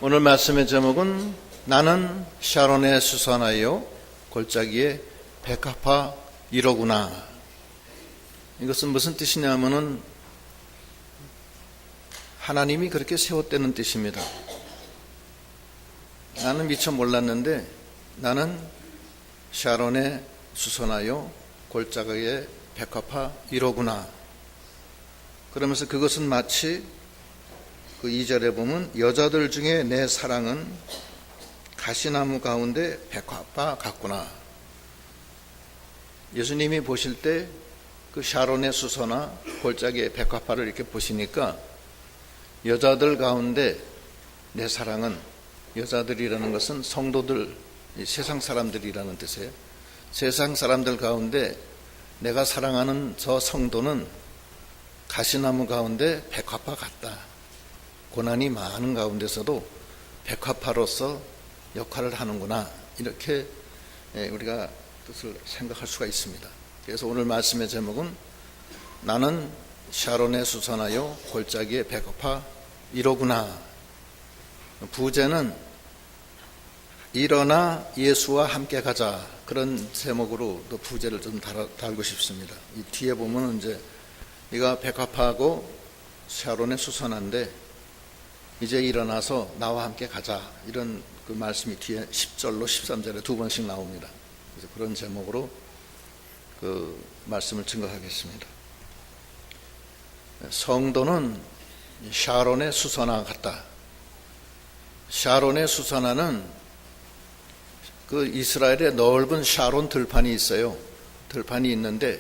오늘 말씀의 제목은 나는 샤론의 수산하여 골짜기에 백합화 이로구나. 이것은 무슨 뜻이냐면은 하나님이 그렇게 세웠다는 뜻입니다. 나는 미처 몰랐는데 나는 샤론의 수선하여 골짜기에 백합화 이로구나. 그러면서 그것은 마치 그 2절에 보면 여자들 중에 내 사랑은 가시나무 가운데 백합화 같구나. 예수님이 보실 때 그 샤론의 수소나 골짜기의 백합화를 이렇게 보시니까 여자들 가운데 내 사랑은, 여자들이라는 것은 성도들, 세상 사람들이라는 뜻이에요. 세상 사람들 가운데 내가 사랑하는 저 성도는 가시나무 가운데 백합화 같다. 고난이 많은 가운데서도 백합화로서 역할을 하는구나. 이렇게 우리가 뜻을 생각할 수가 있습니다. 그래서 오늘 말씀의 제목은 나는 샤론에 수선하여 골짜기에 백합화 이로구나. 부제는 일어나 예수와 함께 가자. 그런 제목으로 또 부제를 좀 달고 싶습니다. 이 뒤에 보면 이제 네가 백합화하고 샤론에 수선한데 이제 일어나서 나와 함께 가자. 이런 그 말씀이 뒤에 10절로 13절에 두 번씩 나옵니다. 그래서 그런 제목으로 그 말씀을 증거하겠습니다. 성도는 샤론의 수선화 같다. 샤론의 수선화는 그 이스라엘에 넓은 샤론 들판이 있어요. 들판이 있는데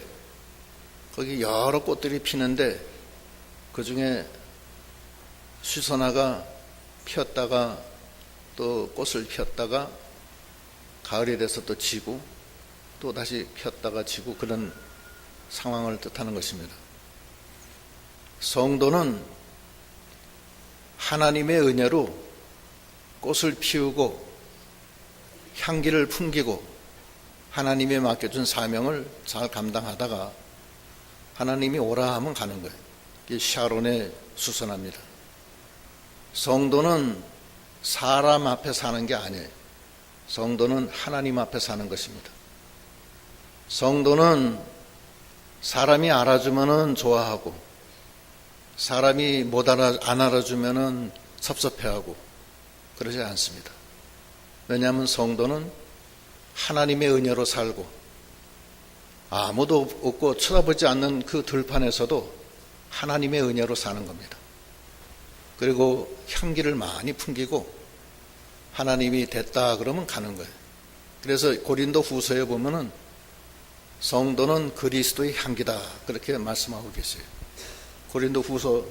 거기 여러 꽃들이 피는데 그 중에 수선화가 피었다가 또 꽃을 피었다가 가을이 돼서 또 지고 또 다시 피었다가 지고 그런 상황을 뜻하는 것입니다. 성도는 하나님의 은혜로 꽃을 피우고 향기를 풍기고 하나님이 맡겨준 사명을 잘 감당하다가 하나님이 오라 하면 가는 거예요. 이게 샤론의 수선합니다. 성도는 사람 앞에 사는 게 아니에요. 성도는 하나님 앞에 사는 것입니다. 성도는 사람이 알아주면은 좋아하고 사람이 안 알아주면은 섭섭해하고 그러지 않습니다. 왜냐하면 성도는 하나님의 은혜로 살고 아무도 없고 쳐다보지 않는 그 들판에서도 하나님의 은혜로 사는 겁니다. 그리고 향기를 많이 풍기고 하나님이 됐다 그러면 가는 거예요. 그래서 고린도 후서에 보면은 성도는 그리스도의 향기다 그렇게 말씀하고 계세요. 고린도 후서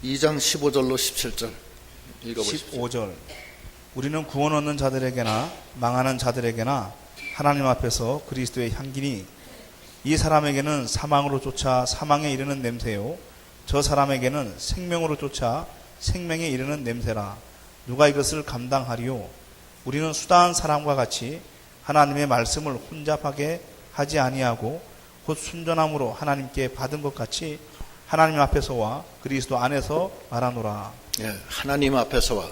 2장 15절로 17절 읽어보십시오. 15절 우리는 구원 얻는 자들에게나 망하는 자들에게나 하나님 앞에서 그리스도의 향기니 이 사람에게는 사망으로 쫓아 사망에 이르는 냄새요 저 사람에게는 생명으로 쫓아 생명에 이르는 냄새라. 누가 이것을 감당하리요? 우리는 수다한 사람과 같이 하나님의 말씀을 혼잡하게 하지 아니하고 곧 순전함으로 하나님께 받은 것 같이 하나님 앞에서와 그리스도 안에서 말하노라. 하나님 앞에서와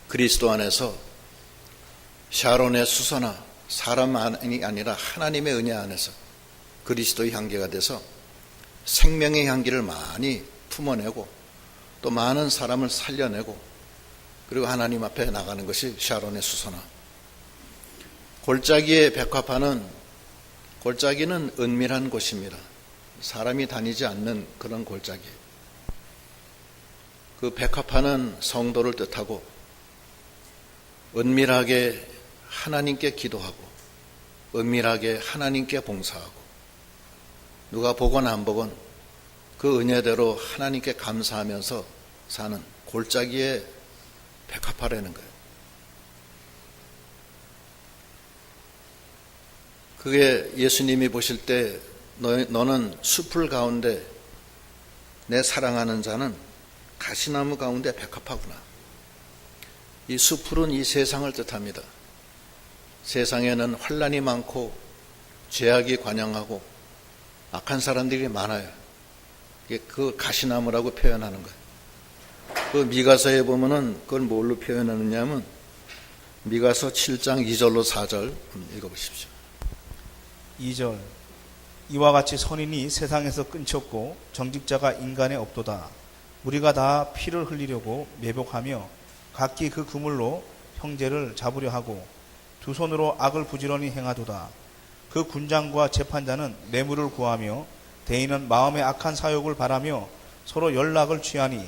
그리스도 안에서 샤론의 수선화, 사람이 아니라 하나님의 은혜 안에서 그리스도의 향기가 돼서 생명의 향기를 많이 품어내고 또 많은 사람을 살려내고 그리고 하나님 앞에 나가는 것이 샤론의 수선화. 골짜기의 백합화는 골짜기는 은밀한 곳입니다. 사람이 다니지 않는 그런 골짜기. 그 백합화는 성도를 뜻하고 은밀하게 하나님께 기도하고 은밀하게 하나님께 봉사하고 누가 보건 안 보건 그 은혜대로 하나님께 감사하면서 사는 골짜기의 백합화라는 거예요. 그게 예수님이 보실 때 너는 숲을 가운데 내 사랑하는 자는 가시나무 가운데 백합화구나. 이 숲풀은 이 세상을 뜻합니다. 세상에는 환난이 많고 죄악이 관영하고 악한 사람들이 많아요. 그 가시나무라고 표현하는 거예요. 그 미가서에 보면은 그걸 뭘로 표현하느냐면 미가서 7장 2절로 4절 읽어보십시오. 2절 이와 같이 선인이 세상에서 끊쳤고 정직자가 인간에 없도다. 우리가 다 피를 흘리려고 매복하며 각기 그 그물로 형제를 잡으려 하고 두 손으로 악을 부지런히 행하도다. 그 군장과 재판자는 뇌물을 구하며 대인은 마음의 악한 사욕을 바라며 서로 연락을 취하니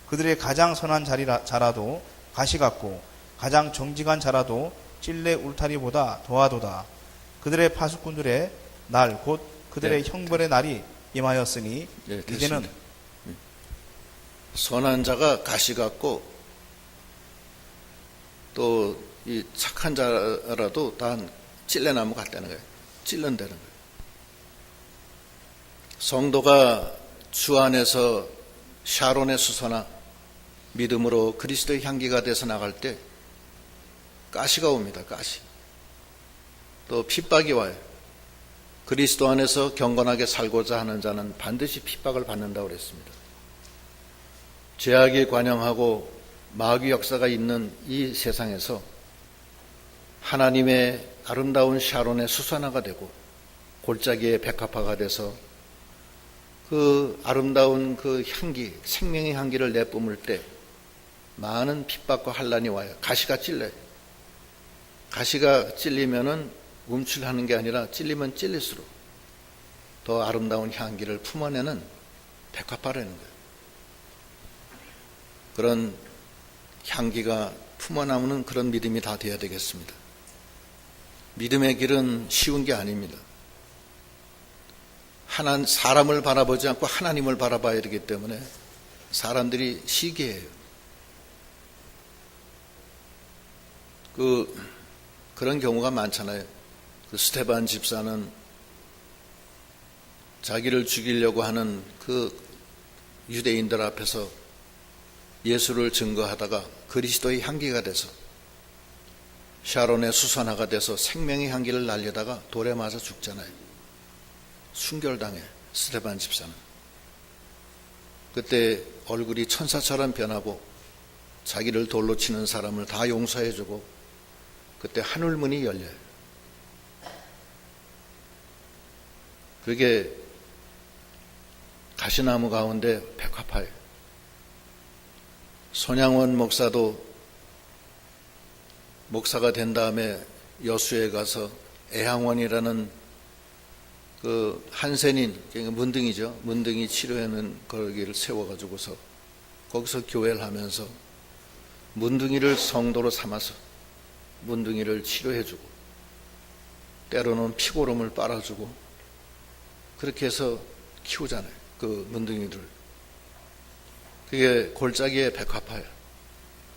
그들의 가장 선한 자라도 가시 같고 가장 정직한 자라도 찔레 울타리보다 더하도다. 그들의 파수꾼들의 날 곧 그들의 형벌의 날이 임하였으니 이제는 선한 자가 가시 같고 또 이 착한 자라도 다 찔레나무 같다는 거예요. 찔른다는 거예요. 성도가 주 안에서 샤론의 수서나 믿음으로 그리스도의 향기가 돼서 나갈 때 가시가 옵니다. 가시. 또 핍박이 와요. 그리스도 안에서 경건하게 살고자 하는 자는 반드시 핍박을 받는다고 그랬습니다. 죄악이 관영하고 마귀 역사가 있는 이 세상에서 하나님의 아름다운 샤론의 수선화가 되고 골짜기의 백합화가 돼서 그 아름다운 그 향기, 생명의 향기를 내뿜을 때 많은 핍박과 환란이 와요. 가시가 찔려요. 가시가 찔리면은 움찔하는 게 아니라 찔리면 찔릴수록 더 아름다운 향기를 품어내는 백합화라는 거예요. 그런 향기가 품어나오는 그런 믿음이 다 되어야 되겠습니다. 믿음의 길은 쉬운 게 아닙니다. 사람을 바라보지 않고 하나님을 바라봐야 되기 때문에 사람들이 시기해요. 그런 경우가 많잖아요. 그 스테반 집사는 자기를 죽이려고 하는 그 유대인들 앞에서 예수를 증거하다가 그리스도의 향기가 돼서 샤론의 수선화가 돼서 생명의 향기를 날리다가 돌에 맞아 죽잖아요. 순결당해 스테반 집사는. 그때 얼굴이 천사처럼 변하고 자기를 돌로 치는 사람을 다 용서해주고 그때 하늘문이 열려요. 그게 가시나무 가운데 백합화예요. 손양원 목사도 목사가 된 다음에 여수에 가서 애향원이라는 그 한센인, 그러니까 문둥이죠. 문둥이 치료하는 거기를 세워가지고서 거기서 교회를 하면서 문둥이를 성도로 삼아서 문둥이를 치료해주고 때로는 피고름을 빨아주고 그렇게 해서 키우잖아요. 그 문둥이들. 그게 골짜기의 백합화예요.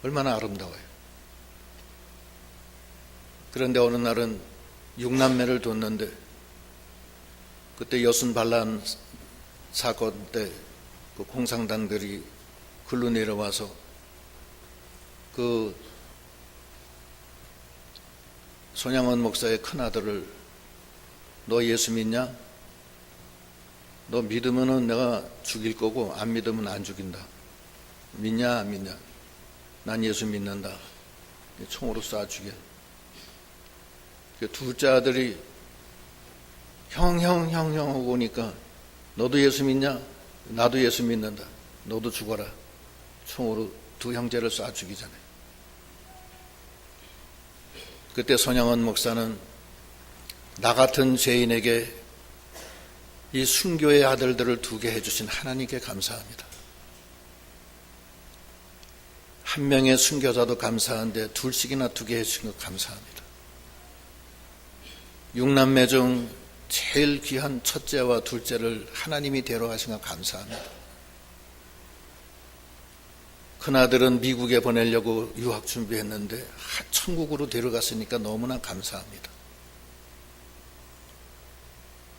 얼마나 아름다워요. 그런데 어느 날은 6남매를 뒀는데 그때 여순 반란 사건 때 그 공산당들이 글로 내려와서 그 손양원 목사의 큰아들을 너 예수 믿냐? 너 믿으면은 내가 죽일 거고 안 믿으면 안 죽인다. 믿냐 안 믿냐? 난 예수 믿는다. 총으로 쏴 죽여. 둘째 아들이 형 하고 오니까 너도 예수 믿냐? 나도 예수 믿는다. 너도 죽어라. 총으로 두 형제를 쏴 죽이잖아요. 그때 손양원 목사는 나 같은 죄인에게 이 순교의 아들들을 두게 해주신 하나님께 감사합니다. 한 명의 순교자도 감사한데 둘씩이나 두게 해주신 것 감사합니다. 6남매 중 제일 귀한 첫째와 둘째를 하나님이 데려가신 것 감사합니다. 큰아들은 미국에 보내려고 유학 준비했는데 천국으로 데려갔으니까 너무나 감사합니다.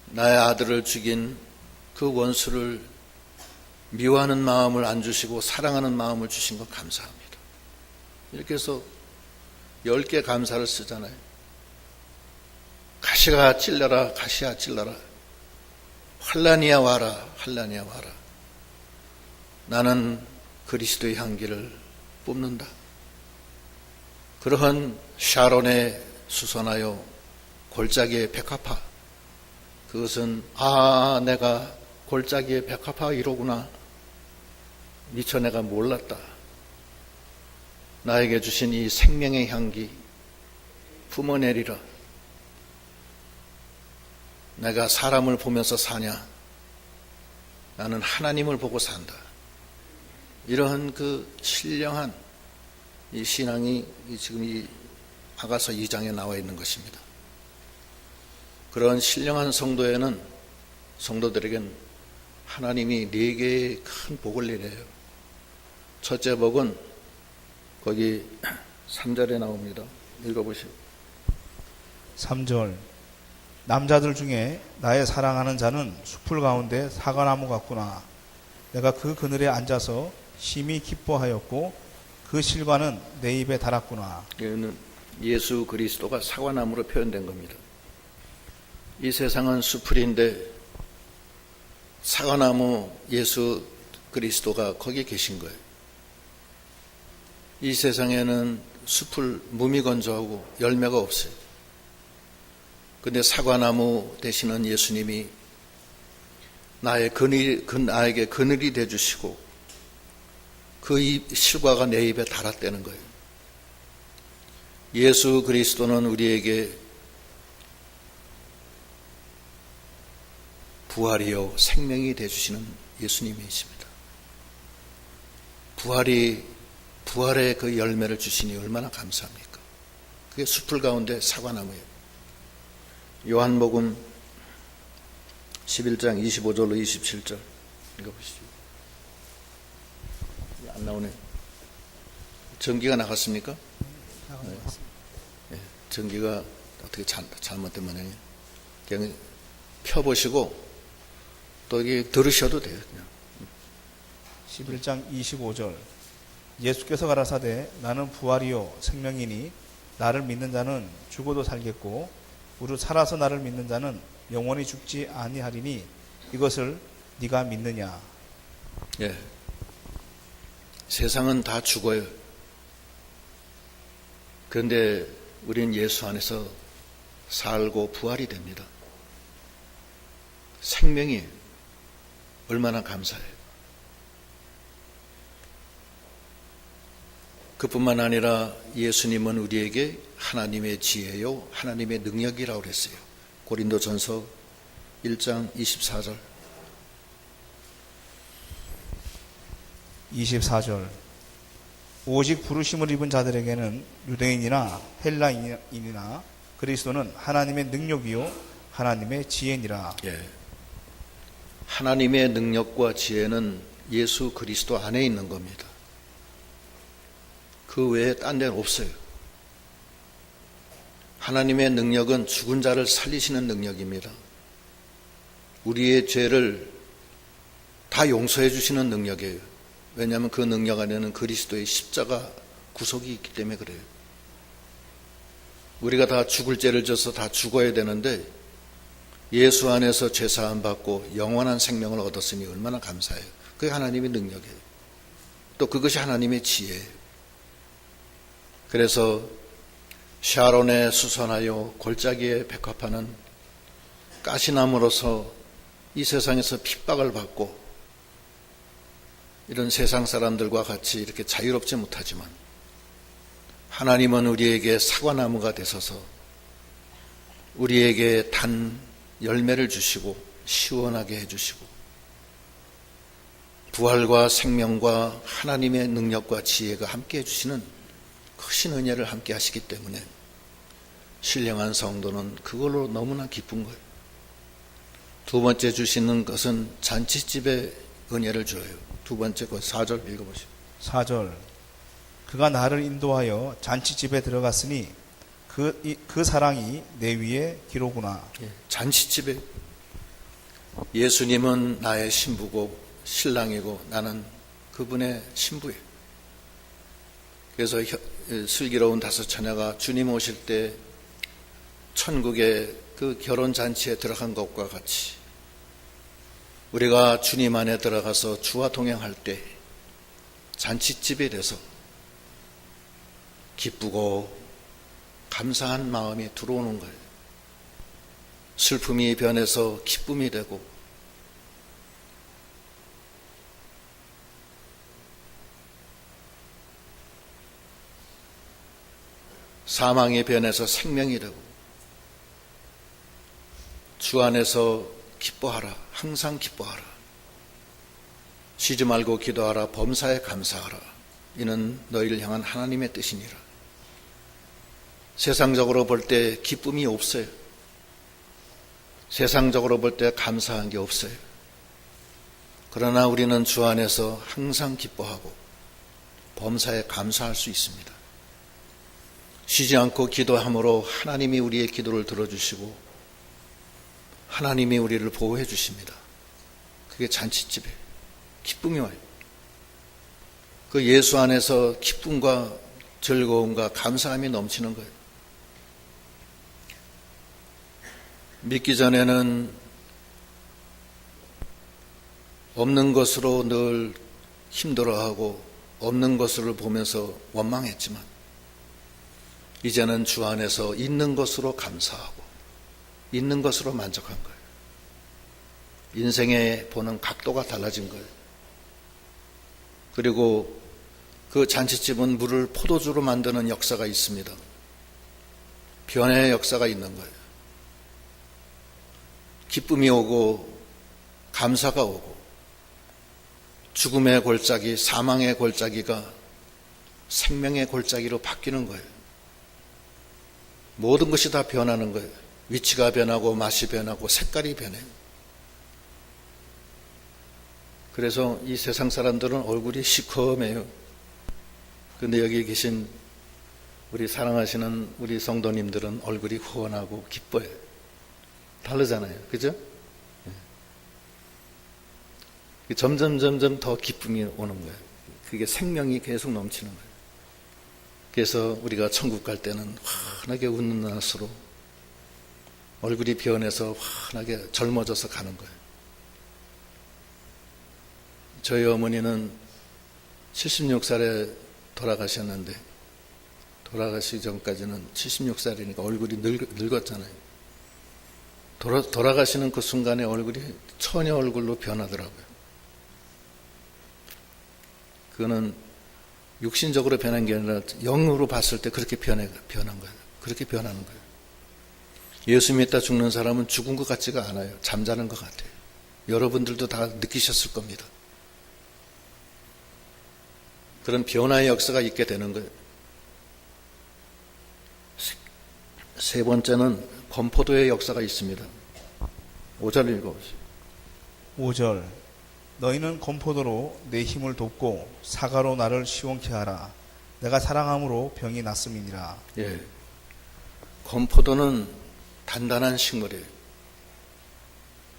나의 아들을 죽인 그 원수를 미워하는 마음을 안 주시고 사랑하는 마음을 주신 것 감사합니다. 이렇게 해서 10개 감사를 쓰잖아요. 가시가 찔러라, 가시야 찔러라. 환란이야 와라, 환란이야 와라. 나는 그리스도의 향기를 뿜는다. 그러한 샤론에 수선하여 골짜기의 백합화, 그것은 내가 골짜기의 백합화 이로구나, 미처 내가 몰랐다. 나에게 주신 이 생명의 향기 품어내리라. 내가 사람을 보면서 사냐? 나는 하나님을 보고 산다. 이러한 그 신령한 이 신앙이 지금 이 아가서 2장에 나와 있는 것입니다. 그런 신령한 성도에는, 성도들에겐 하나님이 4개의 큰 복을 내려요. 첫째 복은 거기 3절에 나옵니다. 읽어보시오. 3절. 남자들 중에 나의 사랑하는 자는 숲을 가운데 사과나무 같구나. 내가 그 그늘에 앉아서 심히 기뻐하였고 그 실과는 내 입에 달았구나. 이거는 예수 그리스도가 사과나무로 표현된 겁니다. 이 세상은 수풀인데 사과나무 예수 그리스도가 거기에 계신 거예요. 이 세상에는 숲을 무미건조하고 열매가 없어요. 근데 사과나무 되시는 예수님이 나에게 그늘이 되주시고 그 실과가 내 입에 달았다는 거예요. 예수 그리스도는 우리에게 부활이요 생명이 되주시는 예수님이십니다. 부활의 그 열매를 주시니 얼마나 감사합니까? 그게 숲을 가운데 사과나무예요. 요한복음 11장 25절로 27절 읽어보시죠. 안 나오네. 전기가 나갔습니까? 네. 네, 전기가 어떻게 잘못된 모양이에요. 그냥 펴보시고 또 이게 들으셔도 돼요. 그냥. 11장 25절. 예수께서 가라사대 나는 부활이요 생명이니 나를 믿는 자는 죽어도 살겠고 무릇 살아서 나를 믿는 자는 영원히 죽지 아니하리니 이것을 네가 믿느냐. 예. 세상은 다 죽어요. 그런데 우리는 예수 안에서 살고 부활이 됩니다. 생명이 얼마나 감사해요. 그뿐만 아니라 예수님은 우리에게 하나님의 지혜요 하나님의 능력이라고 그랬어요. 고린도전서 1장 24절 24절. 오직 부르심을 입은 자들에게는 유대인이나 헬라인이나 그리스도는 하나님의 능력이요 하나님의 지혜니라. 예. 하나님의 능력과 지혜는 예수 그리스도 안에 있는 겁니다. 그 외에 딴 데는 없어요. 하나님의 능력은 죽은 자를 살리시는 능력입니다. 우리의 죄를 다 용서해 주시는 능력이에요. 왜냐하면 그 능력 안에는 그리스도의 십자가 구속이 있기 때문에 그래요. 우리가 다 죽을 죄를 져서 다 죽어야 되는데 예수 안에서 죄사함 받고 영원한 생명을 얻었으니 얼마나 감사해요. 그게 하나님의 능력이에요. 또 그것이 하나님의 지혜예요. 그래서 샤론에 수선하여 골짜기에 백합화는 가시나무로서 이 세상에서 핍박을 받고 이런 세상 사람들과 같이 이렇게 자유롭지 못하지만 하나님은 우리에게 사과나무가 되셔서 우리에게 단 열매를 주시고 시원하게 해주시고 부활과 생명과 하나님의 능력과 지혜가 함께 해주시는 크신 은혜를 함께 하시기 때문에 신령한 성도는 그걸로 너무나 기쁜 거예요. 두 번째 주시는 것은 잔치집에 은혜를 줘요. 두 번째 거 4절 읽어보시죠. 4절. 그가 나를 인도하여 잔치집에 들어갔으니 그 사랑이 내 위에 기로구나. 잔치집에 예수님은 나의 신부고 신랑이고 나는 그분의 신부예요. 그래서 슬기로운 다섯 처녀가 주님 오실 때 천국의 그 결혼잔치에 들어간 것과 같이 우리가 주님 안에 들어가서 주와 동행할 때 잔칫집에 돼서 기쁘고 감사한 마음이 들어오는 거예요. 슬픔이 변해서 기쁨이 되고 사망이 변해서 생명이 되고 주 안에서 기뻐하라. 항상 기뻐하라. 쉬지 말고 기도하라. 범사에 감사하라. 이는 너희를 향한 하나님의 뜻이니라. 세상적으로 볼 때 기쁨이 없어요. 세상적으로 볼 때 감사한 게 없어요. 그러나 우리는 주 안에서 항상 기뻐하고 범사에 감사할 수 있습니다. 쉬지 않고 기도함으로 하나님이 우리의 기도를 들어주시고 하나님이 우리를 보호해 주십니다. 그게 잔칫집에 기쁨이 와요. 그 예수 안에서 기쁨과 즐거움과 감사함이 넘치는 거예요. 믿기 전에는 없는 것으로 늘 힘들어하고 없는 것을 보면서 원망했지만 이제는 주 안에서 있는 것으로 감사하고 있는 것으로 만족한 거예요. 인생에 보는 각도가 달라진 거예요. 그리고 그 잔칫집은 물을 포도주로 만드는 역사가 있습니다. 변화의 역사가 있는 거예요. 기쁨이 오고 감사가 오고 죽음의 골짜기, 사망의 골짜기가 생명의 골짜기로 바뀌는 거예요. 모든 것이 다 변하는 거예요. 위치가 변하고 맛이 변하고 색깔이 변해요. 그래서 이 세상 사람들은 얼굴이 시커매요. 그런데 여기 계신 우리 사랑하시는 우리 성도님들은 얼굴이 후원하고 기뻐요. 다르잖아요. 그죠? 점점 더 기쁨이 오는 거예요. 그게 생명이 계속 넘치는 거예요. 그래서 우리가 천국 갈 때는 환하게 웃는 낯으로 얼굴이 변해서 환하게 젊어져서 가는 거예요. 저희 어머니는 76살에 돌아가셨는데 돌아가시기 전까지는 76살이니까 얼굴이 늙었잖아요. 돌아가시는 그 순간에 얼굴이 처녀 얼굴로 변하더라고요. 그거는 육신적으로 변한 게 아니라 영으로 봤을 때 그렇게 변한 거예요. 그렇게 변하는 거예요. 예수 믿다 죽는 사람은 죽은 것 같지가 않아요. 잠자는 것 같아요. 여러분들도 다 느끼셨을 겁니다. 그런 변화의 역사가 있게 되는 거예요. 세 번째는 건포도의 역사가 있습니다. 5절 읽어보세요. 5절 너희는 건포도로 내 힘을 돕고 사과로 나를 시원케 하라. 내가 사랑함으로 병이 낫음이니라. 예, 건포도는 단단한 식물이에요.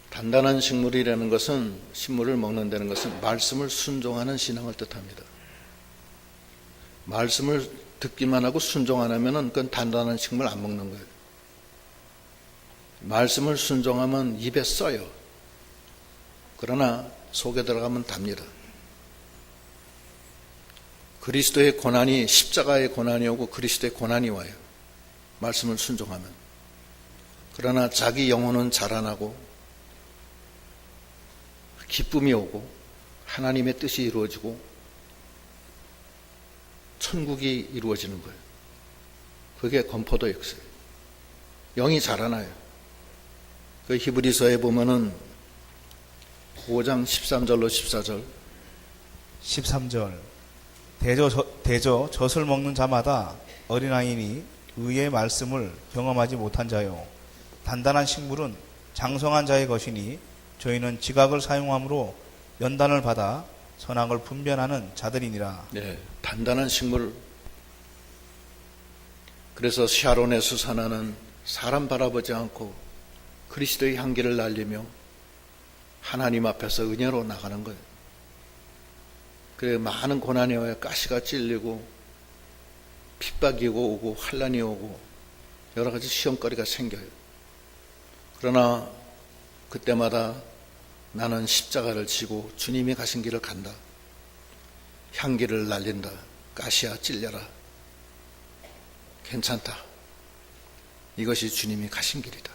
단단한 식물이라는 것은 식물을 먹는다는 것은 말씀을 순종하는 신앙을 뜻합니다. 말씀을 듣기만 하고 순종 안 하면은 그건 단단한 식물 안 먹는 거예요. 말씀을 순종하면 입에 써요. 그러나 속에 들어가면 답니다. 그리스도의 고난이 십자가의 고난이 오고 그리스도의 고난이 와요. 말씀을 순종하면. 그러나 자기 영혼은 자라나고 기쁨이 오고 하나님의 뜻이 이루어지고 천국이 이루어지는 거예요. 그게 건포도 역사예요. 영이 자라나요. 그 히브리서에 보면은 5장 13절로 14절 13절 대저 젖을 먹는 자마다 어린아이니 의의 말씀을 경험하지 못한 자요. 단단한 식물은 장성한 자의 것이니 저희는 지각을 사용함으로 연단을 받아 선악을 분별하는 자들이니라. 네, 단단한 식물. 그래서 샤론의 수산화는 사람 바라보지 않고 그리스도의 향기를 날리며 하나님 앞에서 은혜로 나가는 거예요. 그래 많은 고난이 와요. 가시가 찔리고 핍박이 오고 환란이 오고 여러 가지 시험거리가 생겨요. 그러나 그때마다 나는 십자가를 지고 주님이 가신 길을 간다. 향기를 날린다. 가시야 찔려라. 괜찮다. 이것이 주님이 가신 길이다.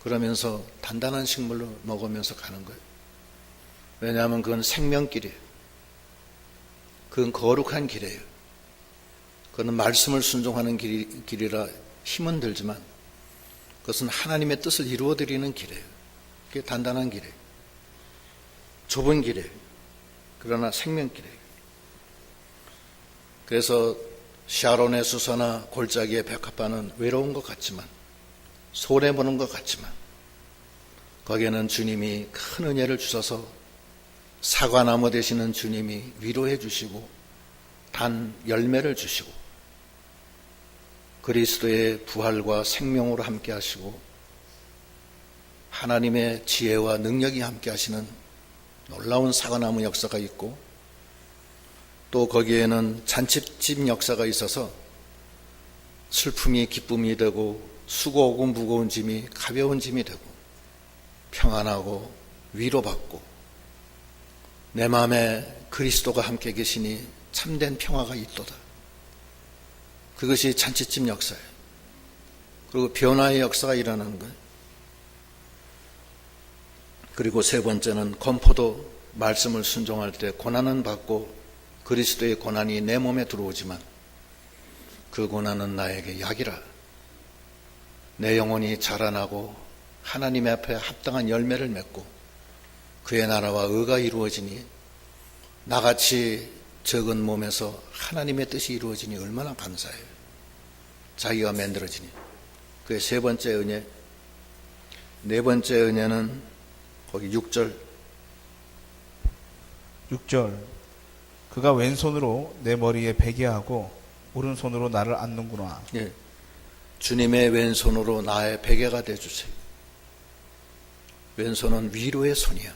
그러면서 단단한 식물로 먹으면서 가는 거예요. 왜냐하면 그건 생명길이에요. 그건 거룩한 길이에요. 그건 말씀을 순종하는 길이라 힘은 들지만 그것은 하나님의 뜻을 이루어드리는 길이에요. 그게 단단한 길이에요. 좁은 길이에요. 그러나 생명길이에요. 그래서 샤론의 수서나 골짜기의 백합화는 외로운 것 같지만, 손해보는 것 같지만, 거기에는 주님이 큰 은혜를 주셔서 사과나무 되시는 주님이 위로해 주시고 단 열매를 주시고 그리스도의 부활과 생명으로 함께 하시고 하나님의 지혜와 능력이 함께 하시는 놀라운 사과나무 역사가 있고, 또 거기에는 잔치집 역사가 있어서 슬픔이 기쁨이 되고 수고하고 무거운 짐이 가벼운 짐이 되고 평안하고 위로받고 내 마음에 그리스도가 함께 계시니 참된 평화가 있도다. 그것이 잔치집 역사예요. 그리고 변화의 역사가 일어나는 거예요. 그리고 세 번째는 검포도 말씀을 순종할 때 고난은 받고 그리스도의 고난이 내 몸에 들어오지만 그 고난은 나에게 약이라. 내 영혼이 자라나고 하나님 앞에 합당한 열매를 맺고 그의 나라와 의가 이루어지니 나같이 적은 몸에서 하나님의 뜻이 이루어지니 얼마나 감사해요. 자기가 만들어지니. 그의 세 번째 은혜. 네 번째 은혜는 거기 6절. 그가 왼손으로 내 머리에 베게 하고 오른손으로 나를 안는구나. 예. 주님의 왼손으로 나의 베개가 되어주세요. 왼손은 위로의 손이야.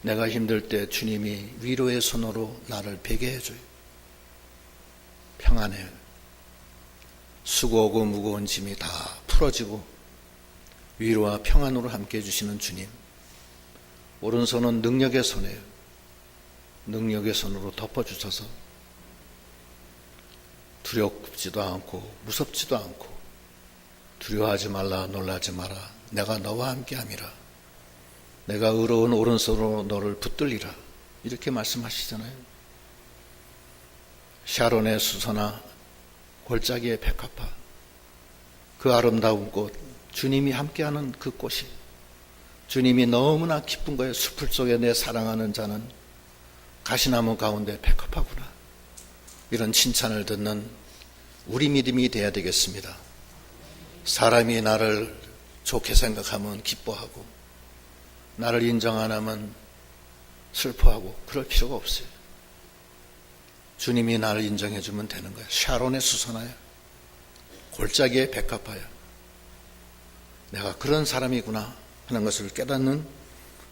내가 힘들 때 주님이 위로의 손으로 나를 베게 해줘요. 평안해요. 수고하고 무거운 짐이 다 풀어지고 위로와 평안으로 함께 해주시는 주님. 오른손은 능력의 손이에요. 능력의 손으로 덮어주셔서 두렵지도 않고 무섭지도 않고 두려워하지 말라 놀라지 마라. 내가 너와 함께함이라. 내가 의로운 오른손으로 너를 붙들리라. 이렇게 말씀하시잖아요. 샤론의 수서나 골짜기의 백합화, 그 아름다운 꽃, 주님이 함께하는 그 꽃이 주님이 너무나 기쁜 거예요. 숲을 속에 내 사랑하는 자는 가시나무 가운데 백합화구나. 이런 칭찬을 듣는 우리 믿음이 되어야 되겠습니다. 사람이 나를 좋게 생각하면 기뻐하고 나를 인정 안 하면 슬퍼하고 그럴 필요가 없어요. 주님이 나를 인정해 주면 되는 거야. 샤론의 수선화야. 골짜기의 백합화야. 내가 그런 사람이구나 하는 것을 깨닫는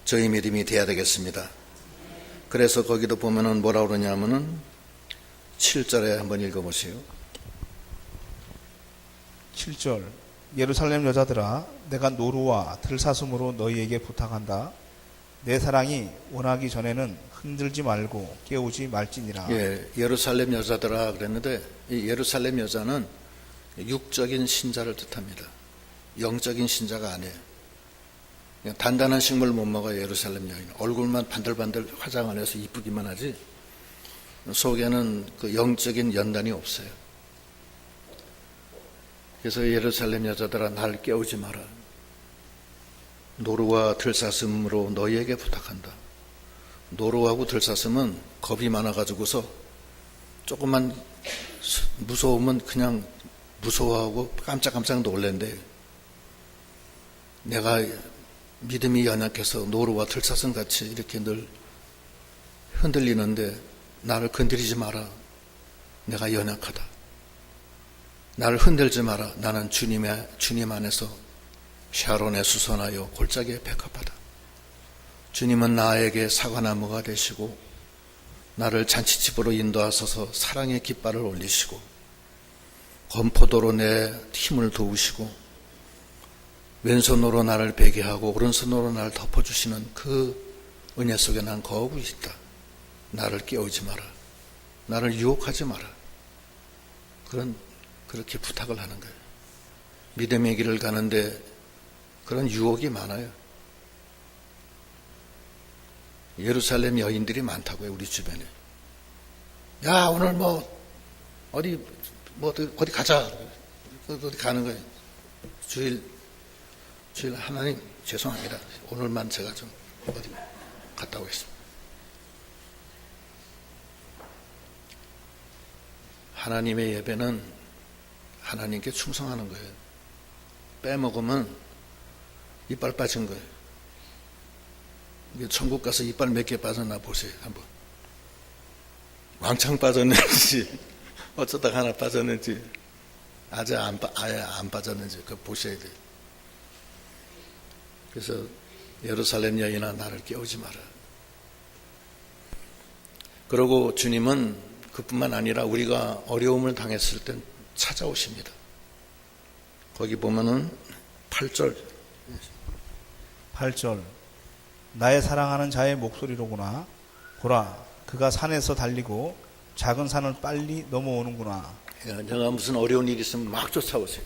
저희 믿음이 되어야 되겠습니다. 그래서 거기도 보면은 뭐라 그러냐면은 7절에 한번 읽어보세요. 7절. 예루살렘 여자들아, 내가 노루와 들사슴으로 너희에게 부탁한다. 내 사랑이 원하기 전에는 흔들지 말고 깨우지 말지니라. 예, 예루살렘 여자들아 그랬는데 이 예루살렘 여자는 육적인 신자를 뜻합니다. 영적인 신자가 아니에요. 그냥 단단한 식물 못 먹어요. 예루살렘 여인. 얼굴만 반들반들 화장 안 해서 이쁘기만 하지 속에는 그 영적인 연단이 없어요. 그래서 예루살렘 여자들아 날 깨우지 마라. 노루와 들사슴으로 너희에게 부탁한다. 노루하고 들사슴은 겁이 많아가지고서 조금만 무서우면 그냥 무서워하고 깜짝깜짝 놀랜대. 내가 믿음이 연약해서 노루와 들사슴 같이 이렇게 늘 흔들리는데 나를 건드리지 마라. 내가 연약하다. 나를 흔들지 마라. 나는 주님 안에서 샤론의 수선하여 골짜기의 백합하다. 주님은 나에게 사과나무가 되시고 나를 잔치집으로 인도하셔서 사랑의 깃발을 올리시고 검포도로 내 힘을 도우시고 왼손으로 나를 베게 하고 오른손으로 나를 덮어주시는 그 은혜 속에 난 거하고 있다. 나를 깨우지 마라. 나를 유혹하지 마라. 그렇게 부탁을 하는 거예요. 믿음의 길을 가는데 그런 유혹이 많아요. 예루살렘 여인들이 많다고요, 우리 주변에. 야, 오늘 어디 가자. 어디 가는 거예요. 주일 하나님, 죄송합니다. 오늘만 제가 좀 어디 갔다 오겠습니다. 하나님의 예배는 하나님께 충성하는 거예요. 빼먹으면 이빨 빠진 거예요. 천국 가서 이빨 몇 개 빠졌나 보세요, 한번. 왕창 빠졌는지, 어쩌다 하나 빠졌는지, 아예 안 빠졌는지, 그거 보셔야 돼요. 그래서 예루살렘 여인아, 나를 깨우지 마라. 그러고 주님은 그뿐만 아니라 우리가 어려움을 당했을 땐 찾아오십니다. 거기 보면은 8절. 나의 사랑하는 자의 목소리로구나. 보라, 그가 산에서 달리고 작은 산을 빨리 넘어오는구나. 내가 무슨 어려운 일이 있으면 막 쫓아오세요.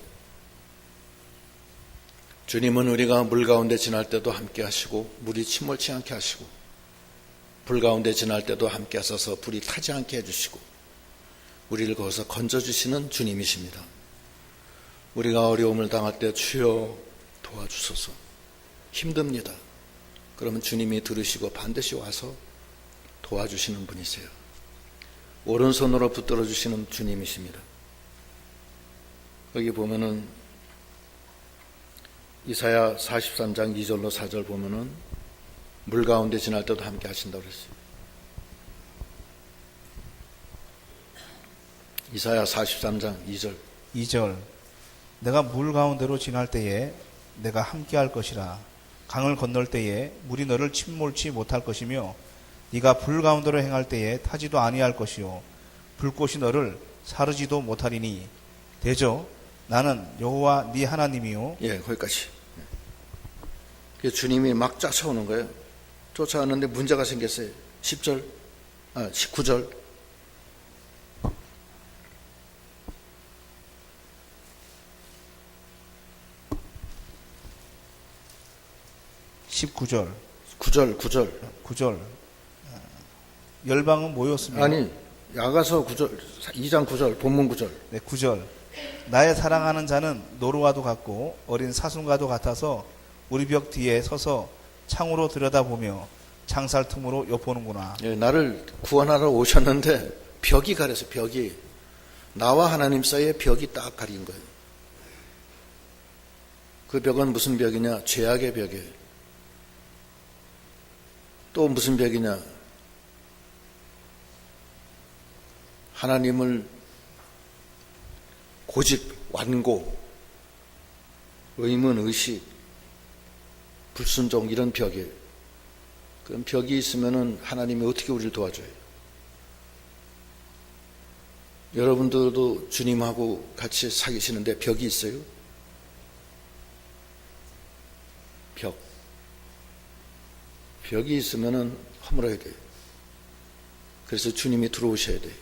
주님은 우리가 물 가운데 지날 때도 함께 하시고, 물이 침몰치 않게 하시고, 불 가운데 지날 때도 함께 하셔서 불이 타지 않게 해주시고, 우리를 거기서 건져주시는 주님이십니다. 우리가 어려움을 당할 때 주여 도와주소서, 힘듭니다. 그러면 주님이 들으시고 반드시 와서 도와주시는 분이세요. 오른손으로 붙들어 주시는 주님이십니다. 여기 보면은 이사야 43장 2절로 4절 보면은 물 가운데 지날 때도 함께 하신다고 그랬어요. 이사야 43장 2절. 내가 물 가운데로 지날 때에 내가 함께 할 것이라. 강을 건널 때에 물이 너를 침몰치 못할 것이며, 네가 불 가운데로 행할 때에 타지도 아니할 것이요 불꽃이 너를 사르지도 못하리니. 대저 나는 여호와 네 하나님이요. 예, 거기까지. 주님이 막 쫓아오는 거예요. 쫓아오는데 문제가 생겼어요. 19절. 구절. 열방은 모였으며. 아니, 야가서 2장 9절, 본문 9절. 네, 9절. 나의 사랑하는 자는 노루와도 같고 어린 사슴과도 같아서 우리 벽 뒤에 서서 창으로 들여다보며 창살 틈으로 엿보는구나. 예, 나를 구원하러 오셨는데 벽이 가려서, 벽이 나와 하나님 사이에 벽이 딱 가린 거예요. 그 벽은 무슨 벽이냐? 죄악의 벽이에요. 또 무슨 벽이냐? 하나님을 고집, 완고, 의문, 의식, 불순종, 이런 벽이에요. 그런 벽이 있으면은 하나님이 어떻게 우리를 도와줘요? 여러분들도 주님하고 같이 사귀시는데 벽이 있어요? 벽이 있으면은 허물어야 돼요. 그래서 주님이 들어오셔야 돼요.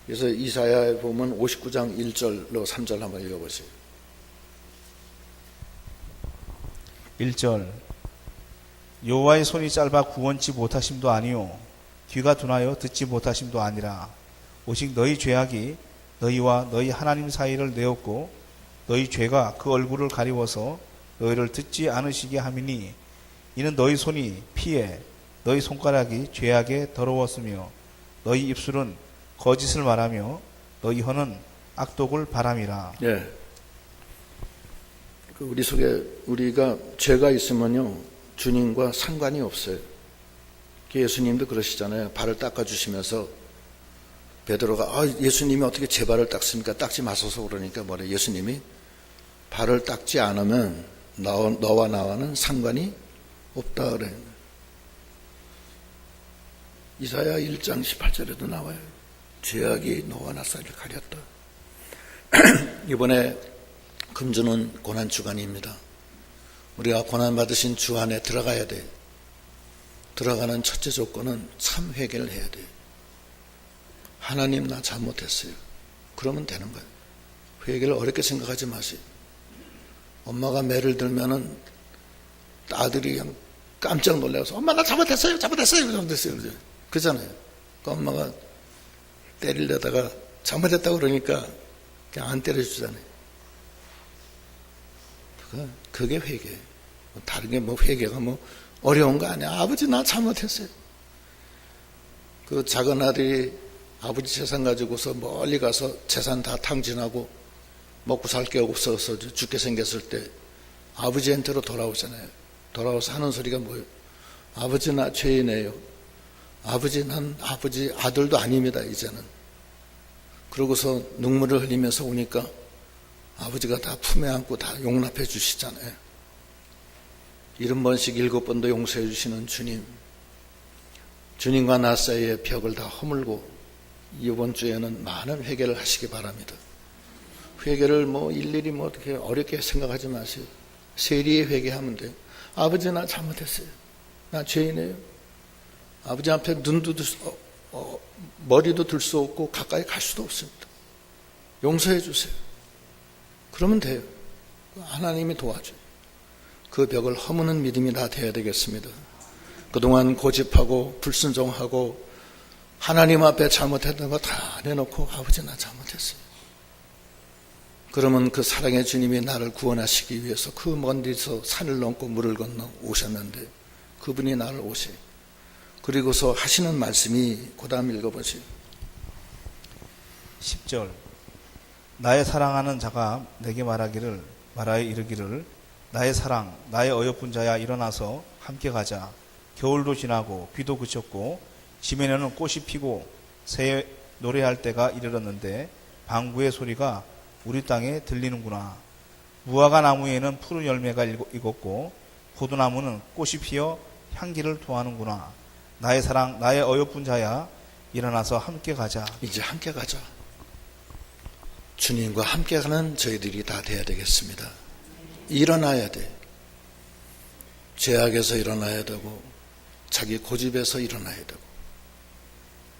그래서 이사야에 보면 59장 1절로 3절 한번 읽어보세요. 1절. 여호와의 손이 짧아 구원치 못하심도 아니요 귀가 둔하여 듣지 못하심도 아니라 오직 너희 죄악이 너희와 너희 하나님 사이를 내었고 너희 죄가 그 얼굴을 가리워서 너희를 듣지 않으시게 함이니 이는 너희 손이 피해 너희 손가락이 죄악에 더러웠으며 너희 입술은 거짓을 말하며 너희 혀는 악독을 바람이라. 예. 우리 속에 우리가 죄가 있으면요 주님과 상관이 없어요. 예수님도 그러시잖아요. 발을 닦아주시면서 베드로가 예수님이 어떻게 제 발을 닦습니까? 닦지 마소서 그러니까 뭐래? 예수님이 발을 닦지 않으면 너와 나와는 상관이 없다 그래. 이사야 1장 18절에도 나와요. 죄악이 너와 나 사이를 가렸다. 이번에 금주는 고난주간입니다. 우리가 고난받으신 주 안에 들어가야 돼. 들어가는 첫째 조건은 참 회개를 해야 돼요. 하나님, 나 잘못했어요. 그러면 되는 거예요. 회개를 어렵게 생각하지 마세요. 엄마가 매를 들면은 아들이 그냥 깜짝 놀라서 엄마, 나 잘못했어요. 그러잖아요. 그 엄마가 때리려다가 잘못했다고 그러니까 그냥 안 때려주잖아요. 그게 회개예요. 다른 게 뭐 회개가 뭐 어려운 거 아니야. 아버지, 나 잘못했어요. 그 작은 아들이 아버지 재산 가지고서 멀리 가서 재산 다 탕진하고 먹고 살 게 없어서 죽게 생겼을 때 아버지한테로 돌아오잖아요. 돌아와서 하는 소리가 뭐예요? 아버지, 나 죄인이에요. 아버지, 난 아버지 아들도 아닙니다, 이제는. 그러고서 눈물을 흘리면서 오니까 아버지가 다 품에 안고 다 용납해 주시잖아요. 70번씩 7번도 용서해 주시는 주님, 주님과 나 사이의 벽을 다 허물고 이번 주에는 많은 회개를 하시기 바랍니다. 회개를 뭐 일일이 뭐 어떻게 어렵게 생각하지 마세요. 세리에 회개하면 돼요. 아버지, 나 잘못했어요. 나 죄인이에요. 아버지 앞에 눈도 머리도 들 수 없고 가까이 갈 수도 없습니다. 용서해 주세요. 그러면 돼요. 하나님이 도와줘요. 그 벽을 허무는 믿음이 다 돼야 되겠습니다. 그동안 고집하고 불순종하고 하나님 앞에 잘못했던 거 다 내놓고 아버지, 나 잘못했어요. 그러면 그 사랑의 주님이 나를 구원하시기 위해서 그 먼 데서 산을 넘고 물을 건너 오셨는데 그분이 나를 오세요. 그리고서 하시는 말씀이 그 다음 읽어보세요. 10절. 나의 사랑하는 자가 내게 말하여 이르기를 나의 사랑, 나의 어여쁜 자야, 일어나서 함께 가자. 겨울도 지나고 비도 그쳤고 지면에는 꽃이 피고 새 노래할 때가 이르렀는데 방구의 소리가 우리 땅에 들리는구나. 무화과 나무에는 푸른 열매가 익었고 포도나무는 꽃이 피어 향기를 토하는구나. 나의 사랑, 나의 어여쁜 자야, 일어나서 함께 가자. 이제 함께 가자. 주님과 함께 가는 저희들이 다 돼야 되겠습니다. 일어나야 돼. 죄악에서 일어나야 되고 자기 고집에서 일어나야 되고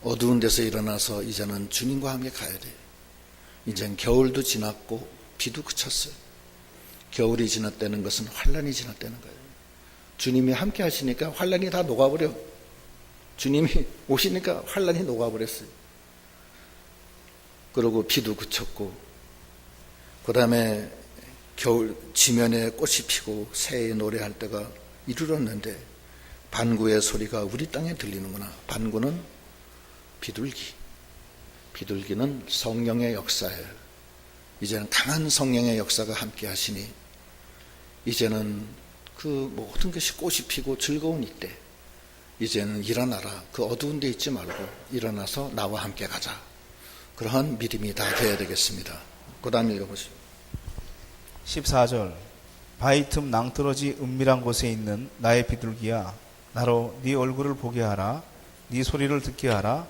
어두운 데서 일어나서 이제는 주님과 함께 가야 돼. 이젠 겨울도 지났고 비도 그쳤어요. 겨울이 지났다는 것은 환란이 지났다는 거예요. 주님이 함께 하시니까 환란이 다 녹아버려. 주님이 오시니까 환란이 녹아버렸어요. 그리고 비도 그쳤고 그 다음에 겨울 지면에 꽃이 피고 새의 노래할 때가 이르렀는데 반구의 소리가 우리 땅에 들리는구나. 반구는 비둘기. 비둘기는 성령의 역사예요. 이제는 강한 성령의 역사가 함께 하시니 이제는 그 모든 것이 꽃이 피고 즐거운 이때 이제는 일어나라. 그 어두운 데 있지 말고 일어나서 나와 함께 가자. 그러한 믿음이 다 되어야 되겠습니다. 그 다음 읽어보시죠. 14절. 바위 틈 낭떠러지 은밀한 곳에 있는 나의 비둘기야, 나로 네 얼굴을 보게 하라. 네 소리를 듣게 하라.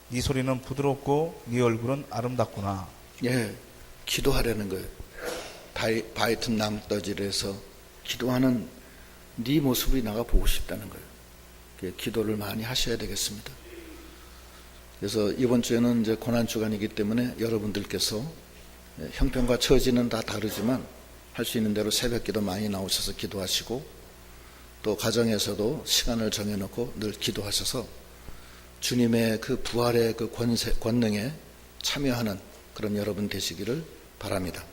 네 소리는 부드럽고 네 얼굴은 아름답구나. 예, 기도하라는 거예요. 바위 틈 낭떠러지에서 기도하는 네 모습이 나가 보고 싶다는 거예요. 기도를 많이 하셔야 되겠습니다. 그래서 이번 주에는 이제 고난주간이기 때문에 여러분들께서 형편과 처지는 다 다르지만 할 수 있는 대로 새벽 기도 많이 나오셔서 기도하시고 또 가정에서도 시간을 정해놓고 늘 기도하셔서 주님의 그 부활의 그 권능에 참여하는 그런 여러분 되시기를 바랍니다.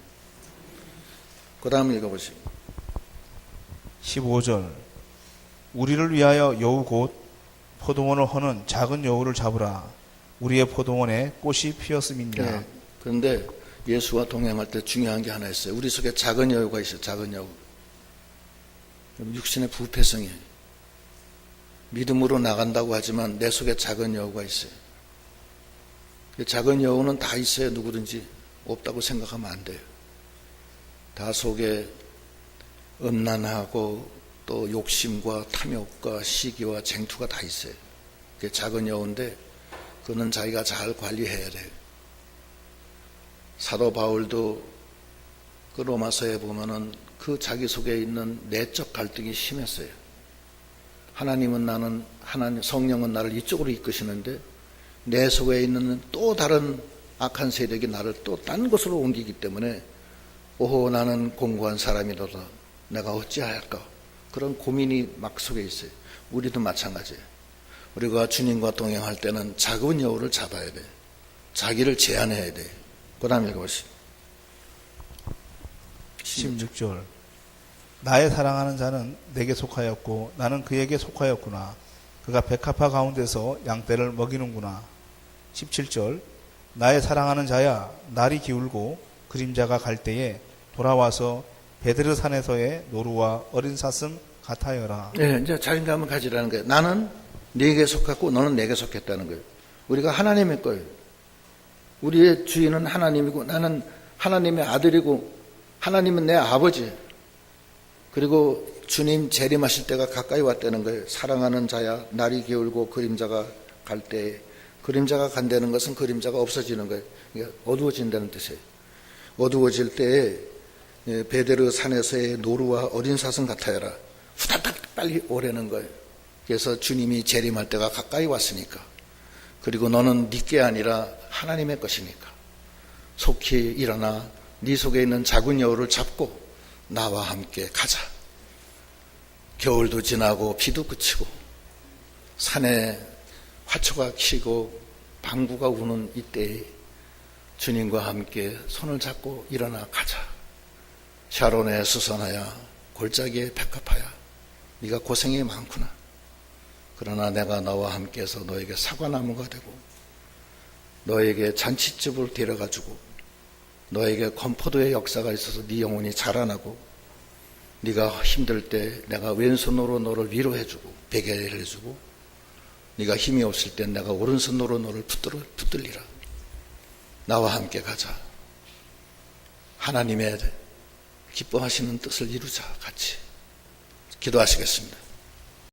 그 다음 읽어보시죠. 15절. 우리를 위하여 여우 곧 포도원을 허는 작은 여우를 잡으라. 우리의 포도원에 꽃이 피었음이니라. 네, 그런데 예수와 동행할 때 중요한 게 하나 있어요. 우리 속에 작은 여우가 있어요. 작은 여우. 육신의 부패성이에요. 믿음으로 나간다고 하지만 내 속에 작은 여우가 있어요. 작은 여우는 다 있어요. 누구든지. 없다고 생각하면 안 돼요. 다 속에 음란하고 또 욕심과 탐욕과 시기와 쟁투가 다 있어요. 그게 작은 여우인데 그는 자기가 잘 관리해야 돼요. 사도 바울도 그 로마서에 보면은 그 자기 속에 있는 내적 갈등이 심했어요. 하나님은 나는 하나님 성령은 나를 이쪽으로 이끄시는데 내 속에 있는 또 다른 악한 세력이 나를 또 딴 곳으로 옮기기 때문에 오호 나는 공고한 사람이로다. 내가 어찌할까? 그런 고민이 막 속에 있어요. 우리도 마찬가지예요. 우리가 주님과 동행할 때는 작은 여우를 잡아야 돼. 자기를 제한해야 돼. 그 다음 읽어보시죠. 16절. 나의 사랑하는 자는 내게 속하였고 나는 그에게 속하였구나. 그가 백합화 가운데서 양떼를 먹이는구나. 17절. 나의 사랑하는 자야 날이 기울고 그림자가 갈 때에 돌아와서 베드르 산에서의 노루와 어린 사슴 같아여라. 네, 이제 자신감을 가지라는 거예요. 나는 네게 속했고 너는 내게 속했다는 거예요. 우리가 하나님의 거예요. 우리의 주인은 하나님이고 나는 하나님의 아들이고 하나님은 내 아버지. 그리고 주님 재림하실 때가 가까이 왔다는 거예요. 사랑하는 자야 날이 기울고 그림자가 갈 때에 그림자가 간다는 것은 그림자가 없어지는 거예요. 그러니까 어두워진다는 뜻이에요. 어두워질 때에 베드르 산에서의 노루와 어린 사슴 같아여라. 후다닥 빨리 오라는 거예요. 그래서 주님이 재림할 때가 가까이 왔으니까. 그리고 너는 네게 아니라 하나님의 것이니까 속히 일어나 네 속에 있는 작은 여우를 잡고 나와 함께 가자. 겨울도 지나고 비도 그치고 산에 화초가 키고 방구가 우는 이때에 주님과 함께 손을 잡고 일어나 가자. 샤론의 수선하야 골짜기의 백합하야 네가 고생이 많구나. 그러나 내가 너와 함께해서 너에게 사과나무가 되고 너에게 잔치집을 데려가주고 너에게 건포도의 역사가 있어서 네 영혼이 자라나고 네가 힘들 때 내가 왼손으로 너를 위로해주고 베개를 해주고 네가 힘이 없을 때 내가 오른손으로 너를 붙들리라. 나와 함께 가자. 하나님의 기뻐하시는 뜻을 이루자. 같이 기도하시겠습니다.